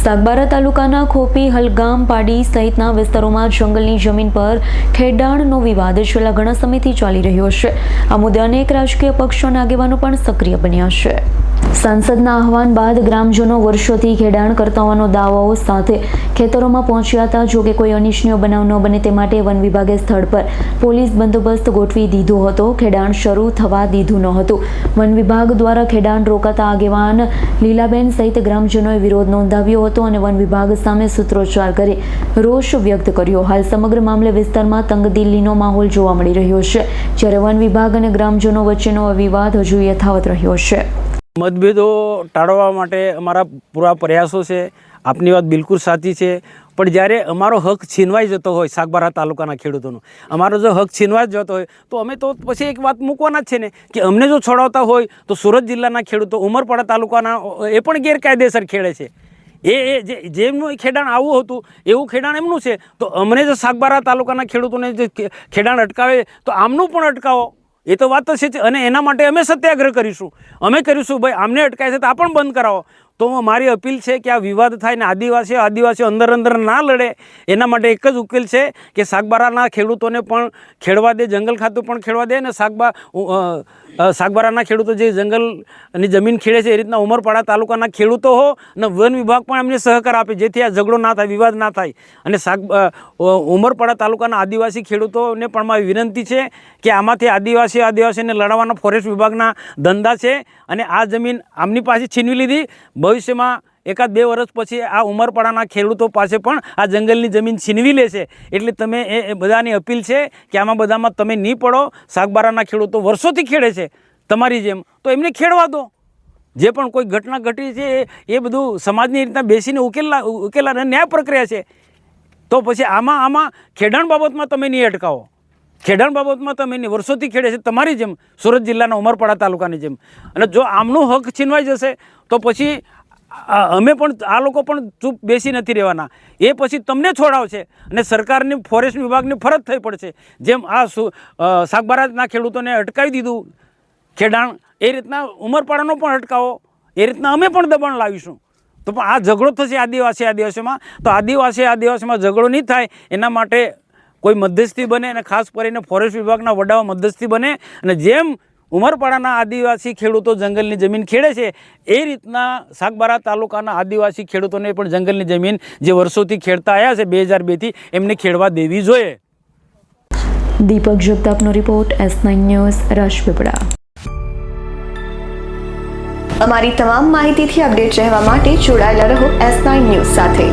સાગબારા તાલુકાના ખોપી, હલગામ, પાડી સહિતના વિસ્તારોમાં જંગલની જમીન પર ખેડાણનો વિવાદ છેલ્લા ઘણા સમયથી ચાલી રહ્યો છે। આ મુદ્દે અનેક રાજકીય પક્ષોના આગેવાનો પણ સક્રિય બન્યા છે। સાંસદના આહવાન બાદ ગ્રામજનો વર્ષોથી ખેડાણ કરતા હોવાનો દાવાઓ સાથે ખેતરોમાં પહોંચ્યા હતા। જો કે કોઈ અનિચ્છનીય બનાવ ન બને તે માટે વન વિભાગે સ્થળ પર પોલીસ બંદોબસ્ત ગોઠવી દીધો હતો। ખેડાણ શરૂ થવા દીધું ન હતું। વન વિભાગ દ્વારા ખેડાણ રોકાતા આગેવાન લીલાબેન સહિત ગ્રામજનોએ વિરોધ નોંધાવ્યો હતો અને વન વિભાગ સામે સૂત્રોચ્ચાર કરી રોષ વ્યક્ત કર્યો। હાલ સમગ્ર મામલે વિસ્તારમાં તંગદિલીનો માહોલ જોવા મળી રહ્યો છે, જ્યારે વન વિભાગ અને ગ્રામજનો વચ્ચેનો વિવાદ હજુ યથાવત રહ્યો છે। મતભેદો ટાળવા માટે અમારા પૂરા પ્રયાસો છે। આપની વાત બિલકુલ સાચી છે, પણ જ્યારે અમારો હક છીનવાઈ જતો હોય સાગબારા તાલુકાના ખેડૂતોનો, અમારો જો હક છીનવાઈ જતો હોય તો અમે તો પછી એક વાત મૂકવાના જ છે ને કે અમને જો છોડાવતા હોય તો સુરત જિલ્લાના ખેડૂતો ઉમરપાડા તાલુકાના એ પણ ગેરકાયદેસર ખેડે છે। જેમનું ખેડાણ આવું હતું એવું ખેડાણ એમનું છે, તો અમને જો સાગબારા તાલુકાના ખેડૂતોને જે ખેડાણ અટકાવે તો આમનું પણ અટકાવો, એ તો વાત છે। અને એના માટે અમે સત્યાગ્રહ કરીશું, અમે કરીશું ભાઈ આમને અટકાય છે તો આ પણ બંધ કરાવો। તો મારી અપીલ છે કે આ વિવાદ થાય ને આદિવાસીઓ અંદર ના લડે, એના માટે એક જ ઉકેલ છે કે સાગબારાના ખેડૂતોને પણ ખેડવા દે, જંગલ ખાતું પણ ખેડવા દે, અને સાગબારાના ખેડૂતો જે જંગલની જમીન ખેડે છે એ રીતના ઉમરપાડા તાલુકાના ખેડૂતો હો અને વન વિભાગ પણ એમને સહકાર આપે, જેથી આ ઝઘડો ના થાય, વિવાદ ના થાય। અને ઉમરપાડા તાલુકાના આદિવાસી ખેડૂતોને પણ મારી વિનંતી છે કે આમાંથી આદિવાસીને લડાવવાના ફોરેસ્ટ વિભાગના ધંધા છે, અને આ જમીન આમની પાસે છીનવી લીધી, ભવિષ્યમાં 1-2 વર્ષ પછી આ ઉમરપાડાના ખેડૂતો પાસે પણ આ જંગલની જમીન છીનવી લેશે। એટલે તમે એ બધાની અપીલ છે કે આમાં બધામાં તમે નહીં પડો। સાગબારાના ખેડૂતો વર્ષોથી ખેડે છે તમારી જેમ, તો એમને ખેડવા દો। જે પણ કોઈ ઘટના ઘટી છે એ બધું સમાજની રીતના બેસીને ઉકેલા ન્યાય પ્રક્રિયા છે। તો પછી આમાં ખેડાણ બાબતમાં તમે નહીં અટકાવો, ખેડાણ બાબતમાં તમે નહીં, વર્ષોથી ખેડે છે તમારી જેમ, સુરત જિલ્લાના ઉમરપાડા તાલુકાની જેમ। અને જો આમનું હક છીનવાઈ જશે તો પછી અમે પણ આ લોકો પણ ચૂપ બેસી નથી રહેવાના, એ પછી તમને છોડાવશે અને સરકારની ફોરેસ્ટ વિભાગની ફરજ થઈ પડશે। જેમ આ સાગબારાના ખેડૂતોને અટકાવી દીધું ખેડાણ, એ રીતના ઉમરપાડાનો પણ અટકાવો, એ રીતના અમે પણ દબાણ લાવીશું। તો પણ આ ઝઘડો થશે આદિવાસીમાં, તો આદિવાસીમાં ઝઘડો નહીં થાય એના માટે કોઈ મધ્યસ્થી બને, અને ખાસ કરીને ફોરેસ્ટ વિભાગના વડાઓ મધ્યસ્થી બને, અને જેમ ઉમરપાડાના આદિવાસી ખેડૂતો જંગલની જમીન ખેડે છે એ રીતના સાગબારા તાલુકાના આદિવાસી ખેડૂતોને પણ જંગલની જમીન જે વર્ષોથી ખેડતા આવ્યા છે 2002થી, એમને ખેડવા દેવી જોઈએ। દીપક જગતાપનો રિપોર્ટ, S9 ન્યૂઝ, રાજપીપળા। અમારી તમામ માહિતીથી અપડેટ રહેવા માટે જોડાયેલા રહો S9 ન્યૂઝ સાથે।